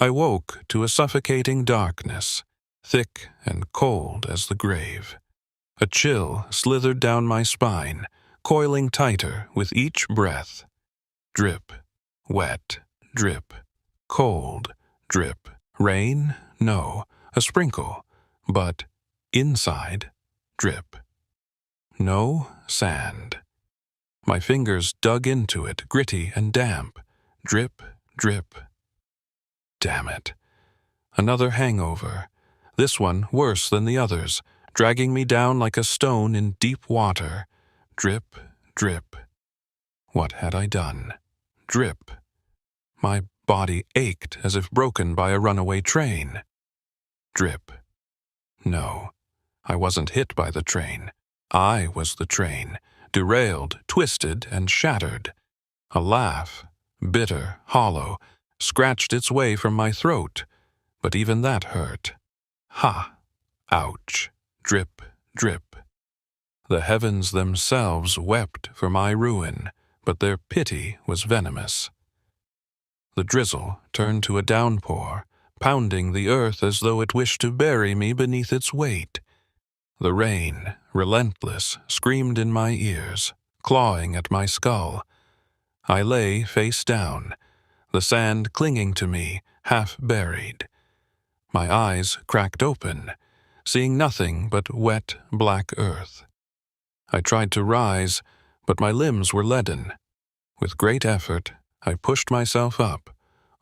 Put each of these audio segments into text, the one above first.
I woke to a suffocating darkness, thick and cold as the grave. A chill slithered down my spine, coiling tighter with each breath. Drip, wet, drip, cold, drip. Rain? No, a sprinkle, but inside, drip. No sand. My fingers dug into it, gritty and damp. Drip, drip. Damn it. Another hangover. This one worse than the others, dragging me down like a stone in deep water. Drip, drip. What had I done? Drip. My body ached as if broken by a runaway train. Drip. No, I wasn't hit by the train. I was the train, derailed, twisted, and shattered. A laugh, bitter, hollow, scratched its way from my throat, but even that hurt. Ha! Ouch! Drip, drip. The heavens themselves wept for my ruin, but their pity was venomous. The drizzle turned to a downpour, pounding the earth as though it wished to bury me beneath its weight. The rain, relentless, screamed in my ears, clawing at my skull. I lay face down, the sand clinging to me, half buried. My eyes cracked open, seeing nothing but wet, black earth. I tried to rise, but my limbs were leaden. With great effort, I pushed myself up,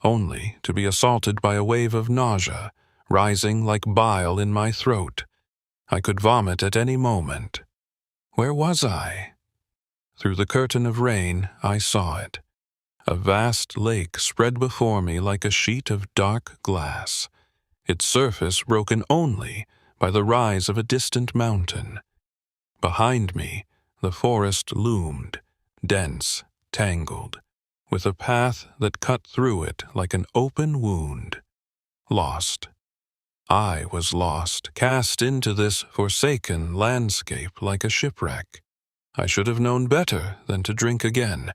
only to be assaulted by a wave of nausea, rising like bile in my throat. I could vomit at any moment. Where was I? Through the curtain of rain, I saw it. A vast lake spread before me like a sheet of dark glass, its surface broken only by the rise of a distant mountain. Behind me, the forest loomed, dense, tangled, with a path that cut through it like an open wound. Lost. I was lost, cast into this forsaken landscape like a shipwreck. I should have known better than to drink again.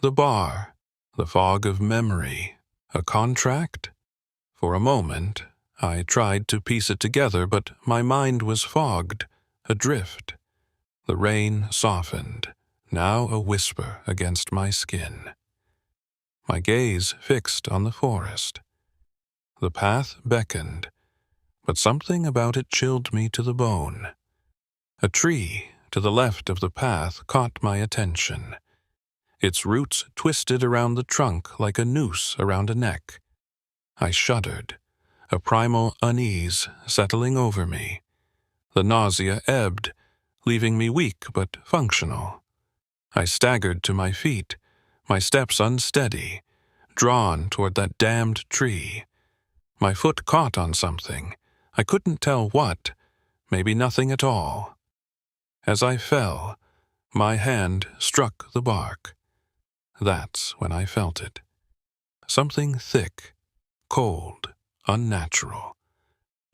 The bar, the fog of memory, a contract? For a moment, I tried to piece it together, but my mind was fogged, adrift. The rain softened, now a whisper against my skin. My gaze fixed on the forest. The path beckoned, but something about it chilled me to the bone. A tree to the left of the path caught my attention. Its roots twisted around the trunk like a noose around a neck. I shuddered, a primal unease settling over me. The nausea ebbed, leaving me weak but functional. I staggered to my feet, my steps unsteady, drawn toward that damned tree. My foot caught on something. I couldn't tell what, maybe nothing at all. As I fell, my hand struck the bark. That's when I felt it. Something thick, cold, unnatural.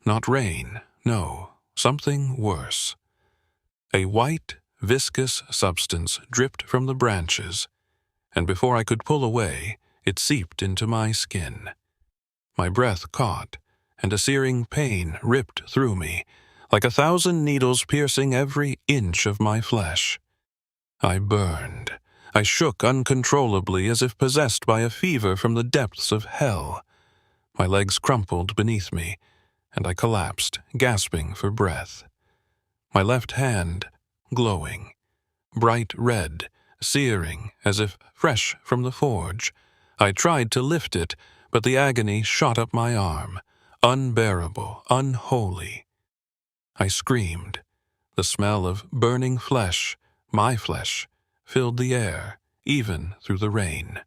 Not rain, no, something worse. A white, viscous substance dripped from the branches, and before I could pull away, it seeped into my skin. My breath caught, and a searing pain ripped through me, like 1,000 needles piercing every inch of my flesh. I burned. I shook uncontrollably as if possessed by a fever from the depths of hell. My legs crumpled beneath me, and I collapsed, gasping for breath. My left hand, glowing, bright red, searing as if fresh from the forge. I tried to lift it, but the agony shot up my arm, unbearable, unholy. I screamed. The smell of burning flesh, my flesh, filled the air, even through the rain.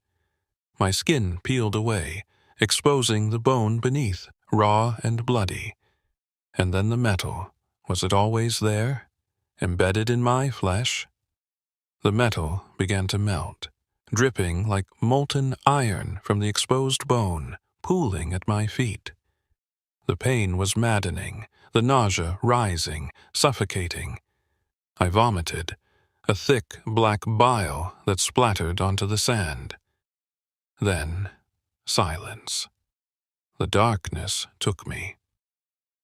My skin peeled away, exposing the bone beneath, raw and bloody. And then the metal. Was it always there, embedded in my flesh? The metal began to melt, dripping like molten iron from the exposed bone, pooling at my feet. The pain was maddening, the nausea rising, suffocating. I vomited, a thick black bile that splattered onto the sand. Then, silence. The darkness took me.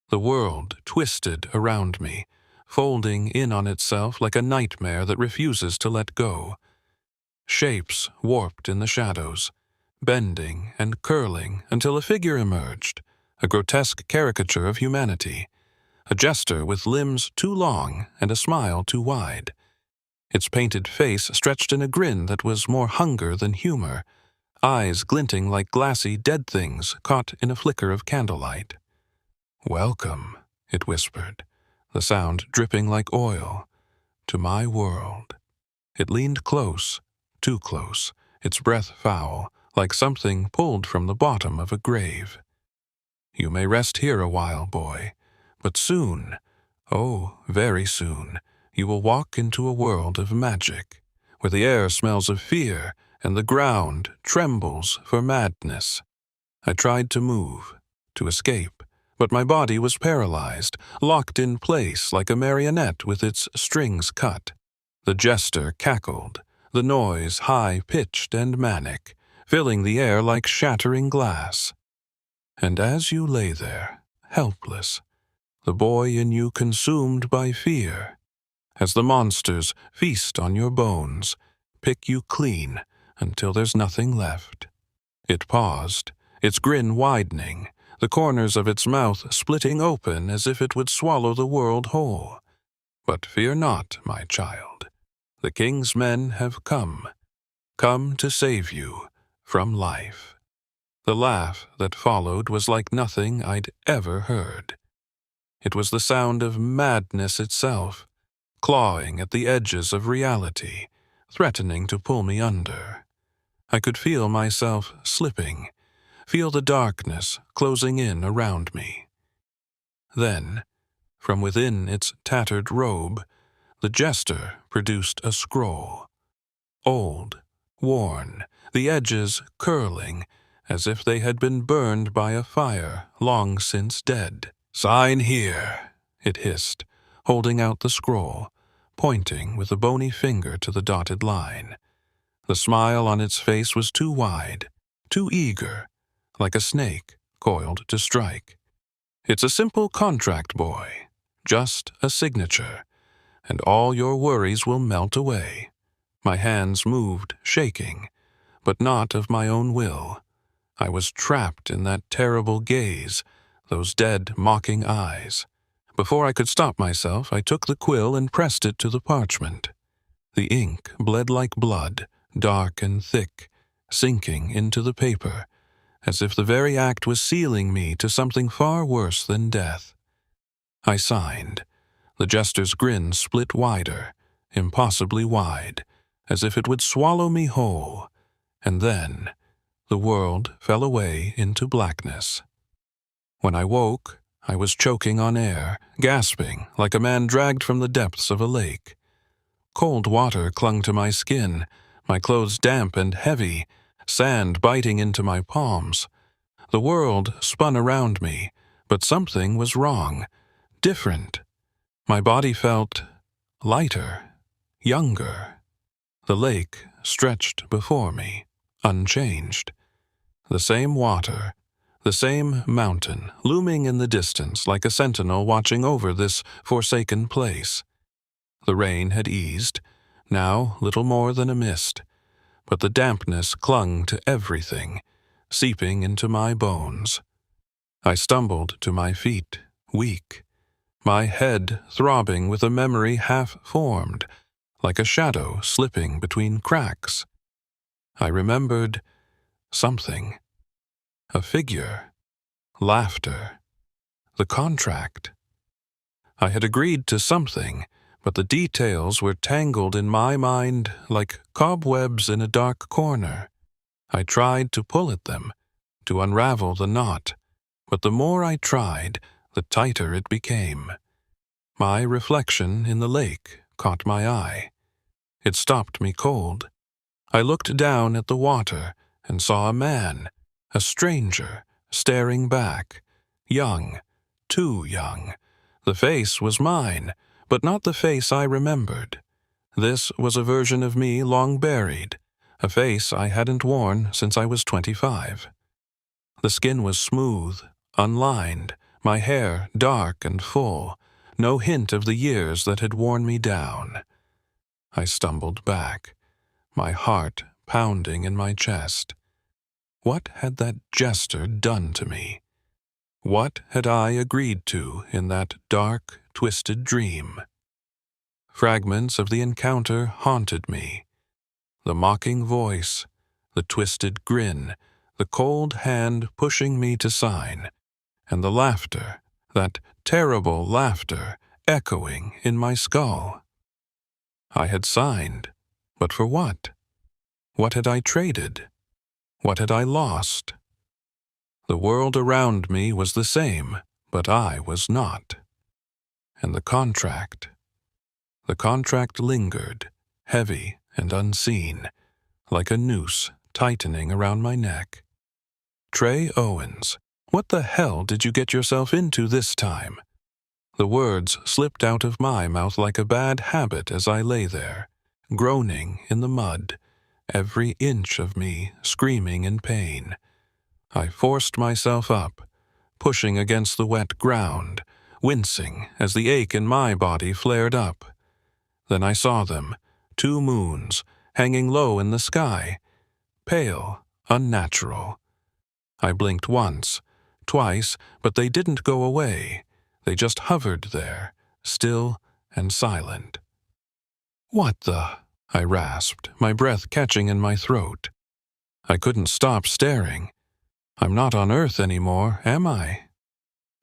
The world twisted around me, folding in on itself like a nightmare that refuses to let go. Shapes warped in the shadows, bending and curling until a figure emerged, a grotesque caricature of humanity, a jester with limbs too long and a smile too wide. Its painted face stretched in a grin that was more hunger than humor, eyes glinting like glassy dead things caught in a flicker of candlelight. "Welcome," it whispered, the sound dripping like oil, "to my world." It leaned close, too close, its breath foul, like something pulled from the bottom of a grave. "You may rest here a while, boy, but soon, oh, very soon, you will walk into a world of magic, where the air smells of fear and the ground trembles for madness." I tried to move, to escape, but my body was paralyzed, locked in place like a marionette with its strings cut. The jester cackled, the noise high-pitched and manic, filling the air like shattering glass. And as you lay there, helpless, the boy in you consumed by fear, as the monsters feast on your bones, pick you clean until there's nothing left. It paused, its grin widening, the corners of its mouth splitting open as if it would swallow the world whole. "But fear not, my child. The king's men have come to save you from life." The laugh that followed was like nothing I'd ever heard. It was the sound of madness itself, clawing at the edges of reality, threatening to pull me under. I could feel myself slipping, feel the darkness closing in around me. Then, from within its tattered robe, the jester produced a scroll. Old, worn, the edges curling, as if they had been burned by a fire long since dead. "Sign here," it hissed, holding out the scroll, pointing with a bony finger to the dotted line. The smile on its face was too wide, too eager, like a snake coiled to strike. "It's a simple contract, boy, just a signature, and all your worries will melt away." My hands moved, shaking, but not of my own will. I was trapped in that terrible gaze, those dead, mocking eyes. Before I could stop myself, I took the quill and pressed it to the parchment. The ink bled like blood, dark and thick, sinking into the paper, as if the very act was sealing me to something far worse than death. I signed. The jester's grin split wider, impossibly wide, as if it would swallow me whole, and then the world fell away into blackness. When I woke, I was choking on air, gasping like a man dragged from the depths of a lake. Cold water clung to my skin, my clothes damp and heavy, sand biting into my palms. The world spun around me, but something was wrong, different. My body felt lighter, younger. The lake stretched before me, unchanged. The same water, the same mountain, looming in the distance like a sentinel watching over this forsaken place. The rain had eased, now little more than a mist, but the dampness clung to everything, seeping into my bones. I stumbled to my feet, weak, my head throbbing with a memory half-formed, like a shadow slipping between cracks. I remembered something. A figure. Laughter. The contract. I had agreed to something, but the details were tangled in my mind like cobwebs in a dark corner. I tried to pull at them, to unravel the knot, but the more I tried, the tighter it became. My reflection in the lake caught my eye. It stopped me cold. I looked down at the water and saw a man, a stranger, staring back, young, too young. The face was mine, but not the face I remembered. This was a version of me long buried, a face I hadn't worn since I was 25. The skin was smooth, unlined, my hair dark and full, no hint of the years that had worn me down. I stumbled back, my heart pounding in my chest. What had that jester done to me? What had I agreed to in that dark, twisted dream? Fragments of the encounter haunted me. The mocking voice, the twisted grin, the cold hand pushing me to sign, and the laughter, that terrible laughter, echoing in my skull. I had signed, but for what? What had I traded? What had I lost? The world around me was the same, but I was not. And the contract lingered, heavy and unseen, like a noose tightening around my neck. Trey Owens, what the hell did you get yourself into this time? The words slipped out of my mouth like a bad habit as I lay there, groaning in the mud, every inch of me screaming in pain. I forced myself up, pushing against the wet ground, wincing as the ache in my body flared up. Then I saw them, 2 moons, hanging low in the sky, pale, unnatural. I blinked once, twice, but they didn't go away. They just hovered there, still and silent. "What the?" I rasped, my breath catching in my throat. I couldn't stop staring. I'm not on Earth anymore, am I?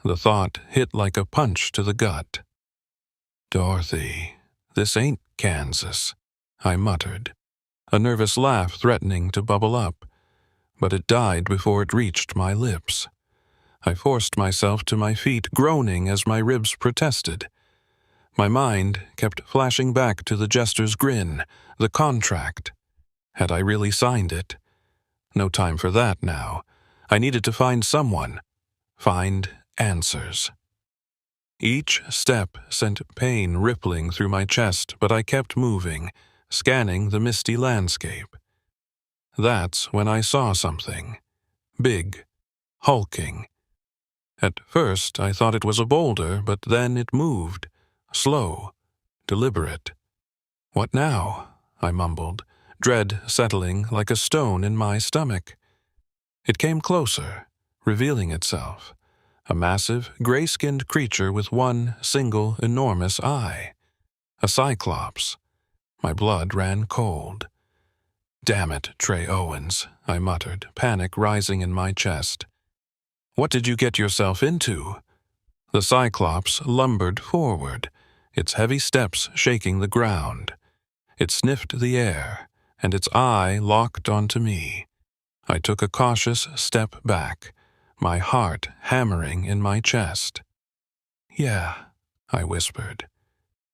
The thought hit like a punch to the gut. "Dorothy, this ain't Kansas," I muttered, a nervous laugh threatening to bubble up, but it died before it reached my lips. I forced myself to my feet, groaning as my ribs protested. My mind kept flashing back to the jester's grin, the contract. Had I really signed it? No time for that now. I needed to find someone. Find answers. Each step sent pain rippling through my chest, but I kept moving, scanning the misty landscape. That's when I saw something. Big. Hulking. At first I thought it was a boulder, but then it moved. Slow. Deliberate. "What now?" I mumbled, dread settling like a stone in my stomach. It came closer, revealing itself. A massive, gray-skinned creature with one single, enormous eye. A cyclops. My blood ran cold. "Damn it, Trey Owens," I muttered, panic rising in my chest. "What did you get yourself into?" The cyclops lumbered forward, its heavy steps shaking the ground. It sniffed the air, and its eye locked onto me. I took a cautious step back, my heart hammering in my chest. "Yeah," I whispered.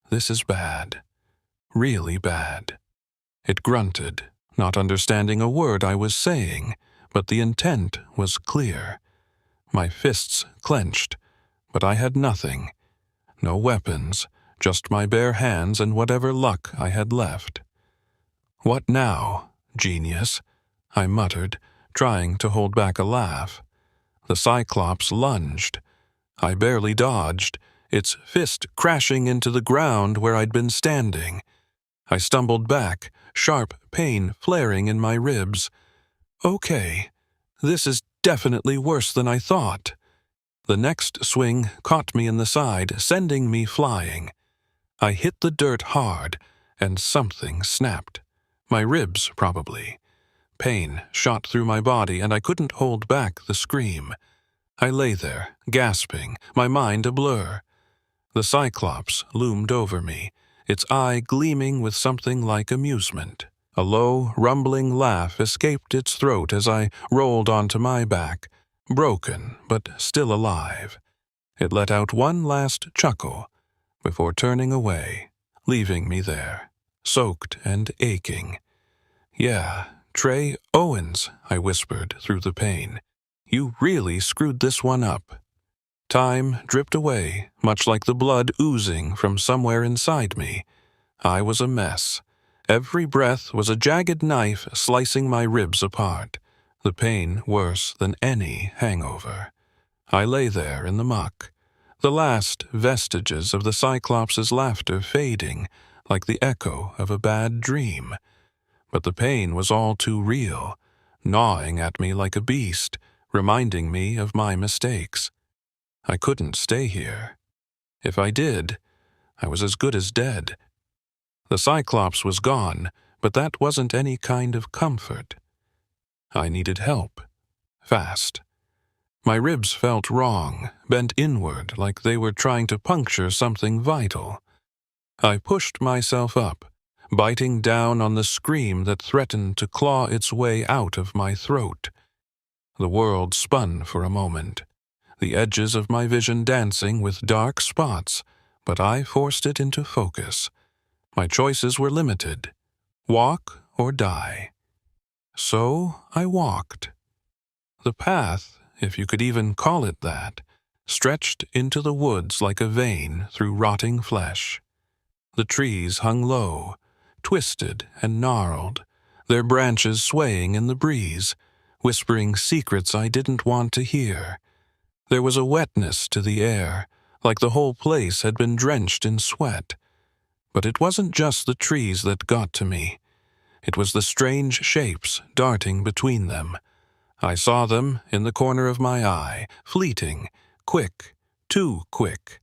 "This is bad. Really bad." It grunted, not understanding a word I was saying, but the intent was clear. My fists clenched, but I had nothing. No weapons, just my bare hands and whatever luck I had left. "What now, genius?" I muttered, trying to hold back a laugh. The cyclops lunged. I barely dodged, its fist crashing into the ground where I'd been standing. I stumbled back, sharp pain flaring in my ribs. Okay, this is definitely worse than I thought. The next swing caught me in the side, sending me flying. I hit the dirt hard, and something snapped. My ribs, probably. Pain shot through my body, and I couldn't hold back the scream. I lay there, gasping, my mind a blur. The cyclops loomed over me, its eye gleaming with something like amusement. A low, rumbling laugh escaped its throat as I rolled onto my back, broken but still alive. It let out one last chuckle before turning away, leaving me there, soaked and aching. "Yeah, Trey Owens," I whispered through the pain. "You really screwed this one up." Time dripped away, much like the blood oozing from somewhere inside me. I was a mess. Every breath was a jagged knife slicing my ribs apart. the pain worse than any hangover. I lay there in the muck, the last vestiges of the Cyclops' laughter fading like the echo of a bad dream. But the pain was all too real, gnawing at me like a beast, reminding me of my mistakes. I couldn't stay here. If I did, I was as good as dead. The Cyclops was gone, but that wasn't any kind of comfort. I needed help. Fast. My ribs felt wrong, bent inward like they were trying to puncture something vital. I pushed myself up, biting down on the scream that threatened to claw its way out of my throat. The world spun for a moment, the edges of my vision dancing with dark spots, but I forced it into focus. My choices were limited: walk or die. So I walked. The path, if you could even call it that, stretched into the woods like a vein through rotting flesh. The trees hung low, twisted and gnarled, their branches swaying in the breeze, whispering secrets I didn't want to hear. There was a wetness to the air, like the whole place had been drenched in sweat. But it wasn't just the trees that got to me. It was the strange shapes darting between them. I saw them in the corner of my eye, fleeting, quick, too quick.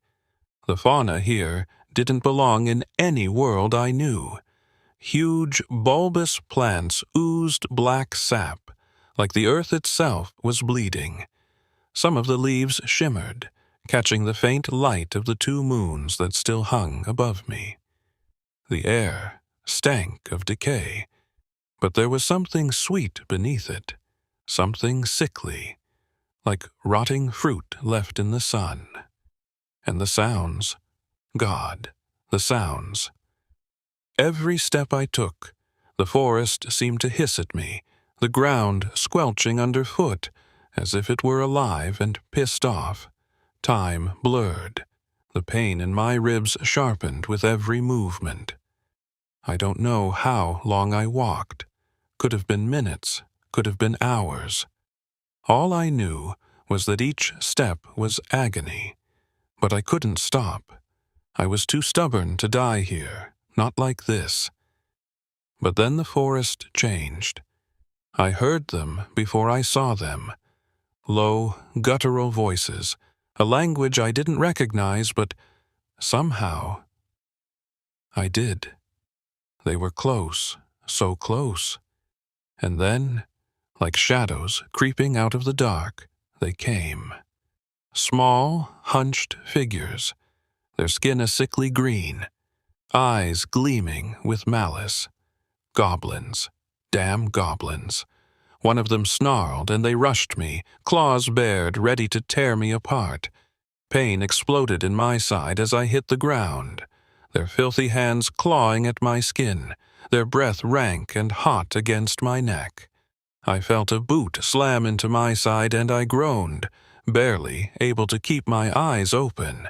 The fauna here didn't belong in any world I knew. Huge, bulbous plants oozed black sap, like the earth itself was bleeding. Some of the leaves shimmered, catching the faint light of the 2 moons that still hung above me. The air stank of decay, but there was something sweet beneath it, something sickly, like rotting fruit left in the sun. And the sounds, God, the sounds. Every step I took, the forest seemed to hiss at me, the ground squelching underfoot, as if it were alive and pissed off. Time blurred. The pain in my ribs sharpened with every movement. I don't know how long I walked. Could have been minutes, could have been hours. All I knew was that each step was agony. But I couldn't stop. I was too stubborn to die here, not like this. But then the forest changed. I heard them before I saw them. Low, guttural voices, a language I didn't recognize, but somehow I did. They were close, so close. And then, like shadows creeping out of the dark, they came. Small, hunched figures, their skin a sickly green, eyes gleaming with malice. Goblins. Damn goblins. One of them snarled, and they rushed me, claws bared, ready to tear me apart. Pain exploded in my side as I hit the ground, their filthy hands clawing at my skin, their breath rank and hot against my neck. I felt a boot slam into my side, and I groaned, barely able to keep my eyes open.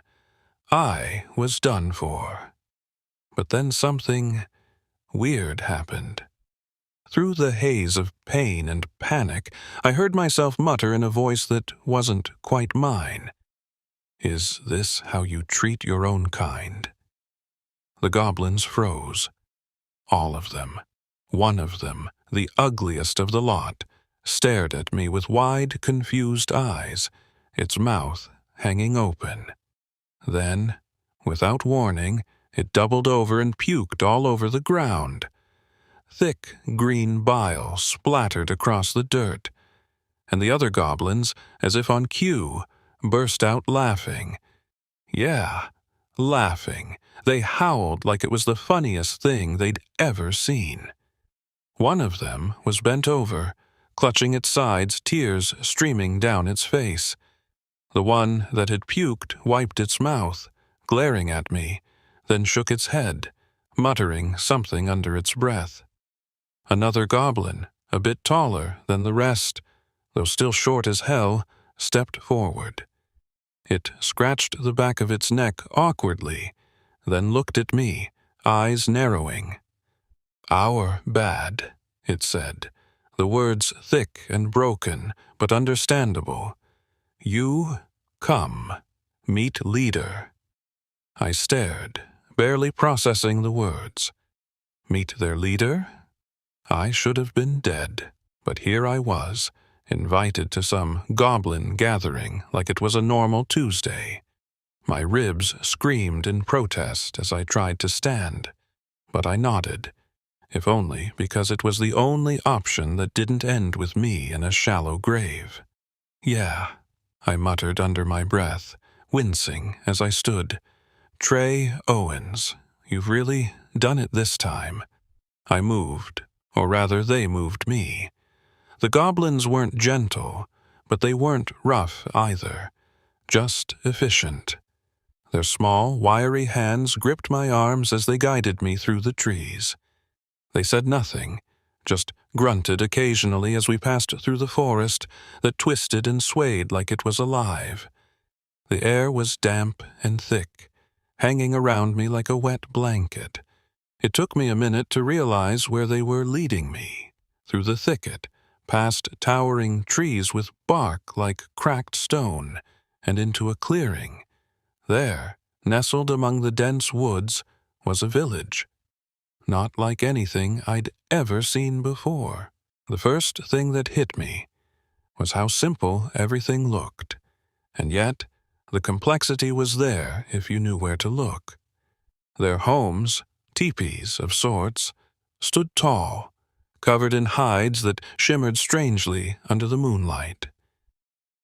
I was done for. But then something weird happened. Through the haze of pain and panic, I heard myself mutter in a voice that wasn't quite mine. "Is this how you treat your own kind?" The goblins froze. All of them. One of them, the ugliest of the lot, stared at me with wide, confused eyes, its mouth hanging open. Then, without warning, it doubled over and puked all over the ground. Thick green bile splattered across the dirt, and the other goblins, as if on cue, burst out laughing. Yeah, laughing. They howled like it was the funniest thing they'd ever seen. One of them was bent over, clutching its sides, tears streaming down its face. The one that had puked wiped its mouth, glaring at me, then shook its head, muttering something under its breath. Another goblin, a bit taller than the rest, though still short as hell, stepped forward. It scratched the back of its neck awkwardly, then looked at me, eyes narrowing. "Our bad," it said, the words thick and broken, but understandable. You come. Meet leader. I stared, barely processing the words. Meet their leader? I should have been dead, but here I was, invited to some goblin gathering like it was a normal Tuesday. My ribs screamed in protest as I tried to stand, but I nodded, if only because it was the only option that didn't end with me in a shallow grave. Yeah, I muttered under my breath, wincing as I stood. Trey Owens, you've really done it this time. I moved, or rather they moved me. The goblins weren't gentle, but they weren't rough either, just efficient. Their small, wiry hands gripped my arms as they guided me through the trees. They said nothing, just grunted occasionally as we passed through the forest that twisted and swayed like it was alive. The air was damp and thick, hanging around me like a wet blanket. It took me a minute to realize where they were leading me, through the thicket, past towering trees with bark like cracked stone, and into a clearing. There, nestled among the dense woods, was a village. Not like anything I'd ever seen before. The first thing that hit me was how simple everything looked, and yet the complexity was there if you knew where to look. Their homes, teepees of sorts, stood tall, covered in hides that shimmered strangely under the moonlight.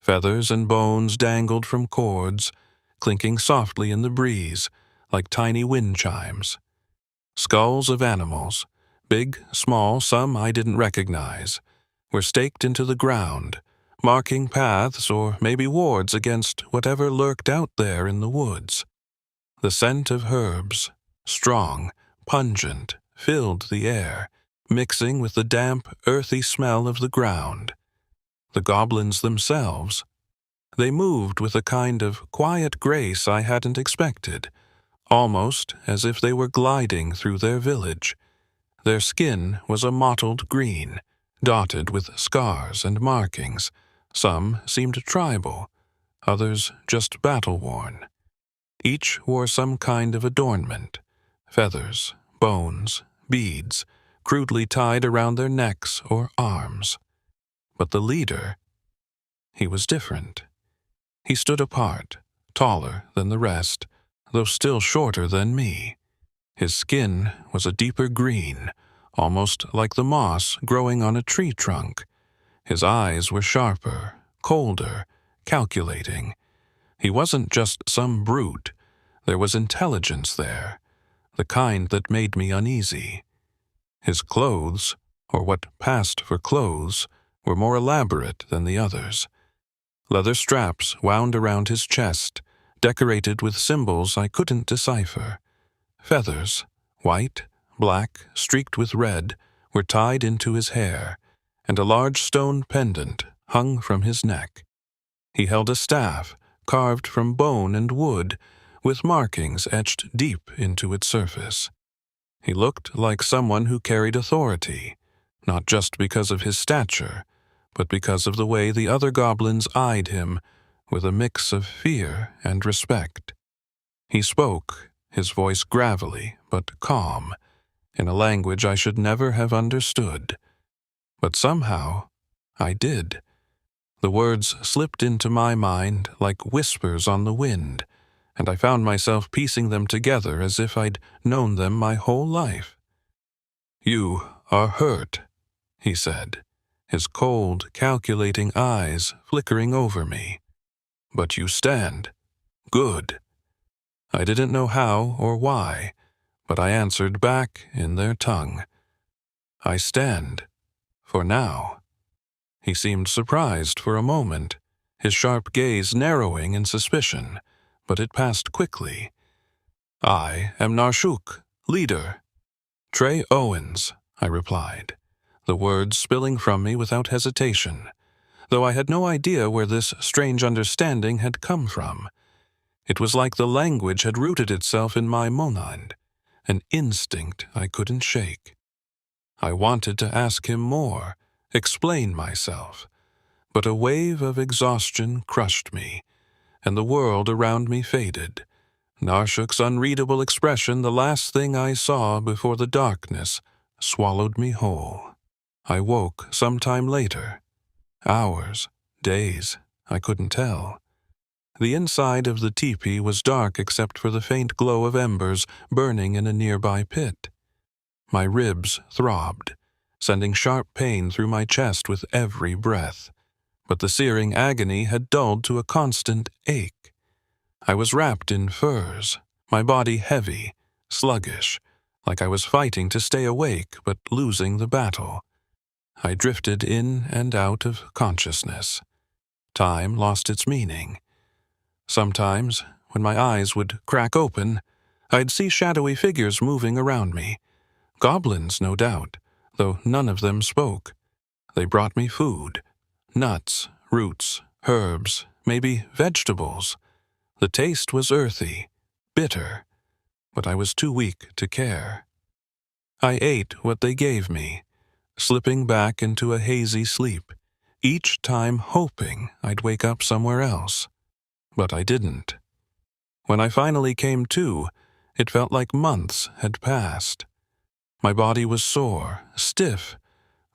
Feathers and bones dangled from cords, clinking softly in the breeze like tiny wind chimes. Skulls of animals, big, small, some I didn't recognize, were staked into the ground, marking paths or maybe wards against whatever lurked out there in the woods. The scent of herbs, strong, pungent, filled the air, mixing with the damp, earthy smell of the ground. The goblins themselves, they moved with a kind of quiet grace I hadn't expected, almost as if they were gliding through their village. Their skin was a mottled green, dotted with scars and markings. Some seemed tribal, others just battle-worn. Each wore some kind of adornment, feathers, bones, beads, crudely tied around their necks or arms. But the leader, he was different. He stood apart, taller than the rest, though still shorter than me. His skin was a deeper green, almost like the moss growing on a tree trunk. His eyes were sharper, colder, calculating. He wasn't just some brute. There was intelligence there, the kind that made me uneasy. His clothes, or what passed for clothes, were more elaborate than the others. Leather straps wound around his chest, decorated with symbols I couldn't decipher. Feathers, white, black, streaked with red, were tied into his hair, and a large stone pendant hung from his neck. He held a staff, carved from bone and wood, with markings etched deep into its surface. He looked like someone who carried authority, not just because of his stature, but because of the way the other goblins eyed him with a mix of fear and respect. He spoke, his voice gravelly but calm, in a language I should never have understood. But somehow I did. The words slipped into my mind like whispers on the wind, and I found myself piecing them together as if I'd known them my whole life. "You are hurt," he said, his cold, calculating eyes flickering over me. "But you stand. Good." I didn't know how or why, but I answered back in their tongue. "I stand. For now." He seemed surprised for a moment, his sharp gaze narrowing in suspicion, but it passed quickly. "I am Narshuk, leader." "Trey Owens," I replied, the words spilling from me without hesitation, though I had no idea where this strange understanding had come from. It was like the language had rooted itself in my mind, an instinct I couldn't shake. I wanted to ask him more, explain myself, but a wave of exhaustion crushed me, and the world around me faded. Narshuk's unreadable expression the last thing I saw before the darkness swallowed me whole. I woke some time later. Hours, days, I couldn't tell. The inside of the teepee was dark except for the faint glow of embers burning in a nearby pit. My ribs throbbed, sending sharp pain through my chest with every breath, but the searing agony had dulled to a constant ache. I was wrapped in furs, my body heavy, sluggish, like I was fighting to stay awake but losing the battle. I drifted in and out of consciousness. Time lost its meaning. Sometimes, when my eyes would crack open, I'd see shadowy figures moving around me. Goblins, no doubt, though none of them spoke. They brought me food, nuts, roots, herbs, maybe vegetables. The taste was earthy, bitter, but I was too weak to care. I ate what they gave me, slipping back into a hazy sleep, each time hoping I'd wake up somewhere else. But I didn't. When I finally came to, it felt like months had passed. My body was sore, stiff,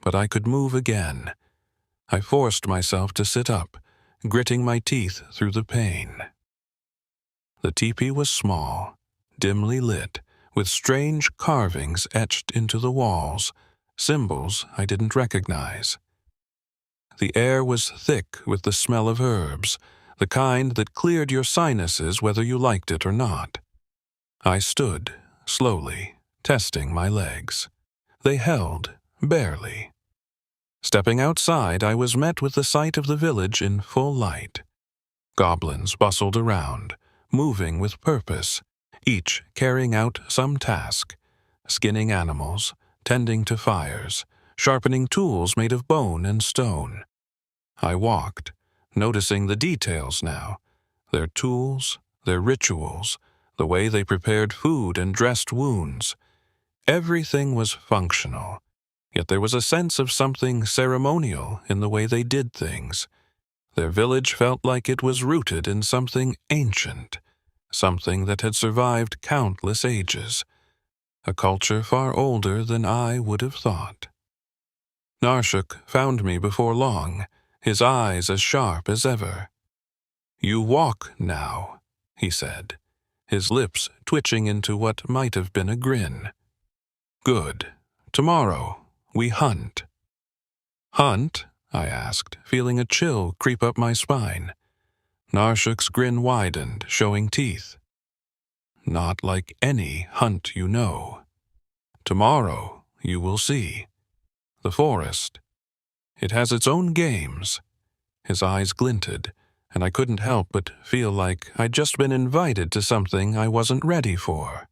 but I could move again. I forced myself to sit up, gritting my teeth through the pain. The teepee was small, dimly lit, with strange carvings etched into the walls, symbols I didn't recognize. The air was thick with the smell of herbs, the kind that cleared your sinuses whether you liked it or not. I stood, slowly, testing my legs. They held, barely. Stepping outside, I was met with the sight of the village in full light. Goblins bustled around, moving with purpose, each carrying out some task, skinning animals, tending to fires, sharpening tools made of bone and stone. I walked, noticing the details now, their tools, their rituals, the way they prepared food and dressed wounds. Everything was functional, yet there was a sense of something ceremonial in the way they did things. Their village felt like it was rooted in something ancient, something that had survived countless ages, a culture far older than I would have thought. Narshuk found me before long, his eyes as sharp as ever. "You walk now," he said, his lips twitching into what might have been a grin. "Good. Tomorrow, we hunt." "Hunt?" I asked, feeling a chill creep up my spine. Narshuk's grin widened, showing teeth. "Not like any hunt you know. Tomorrow, you will see. The forest. It has its own games." His eyes glinted, and I couldn't help but feel like I'd just been invited to something I wasn't ready for.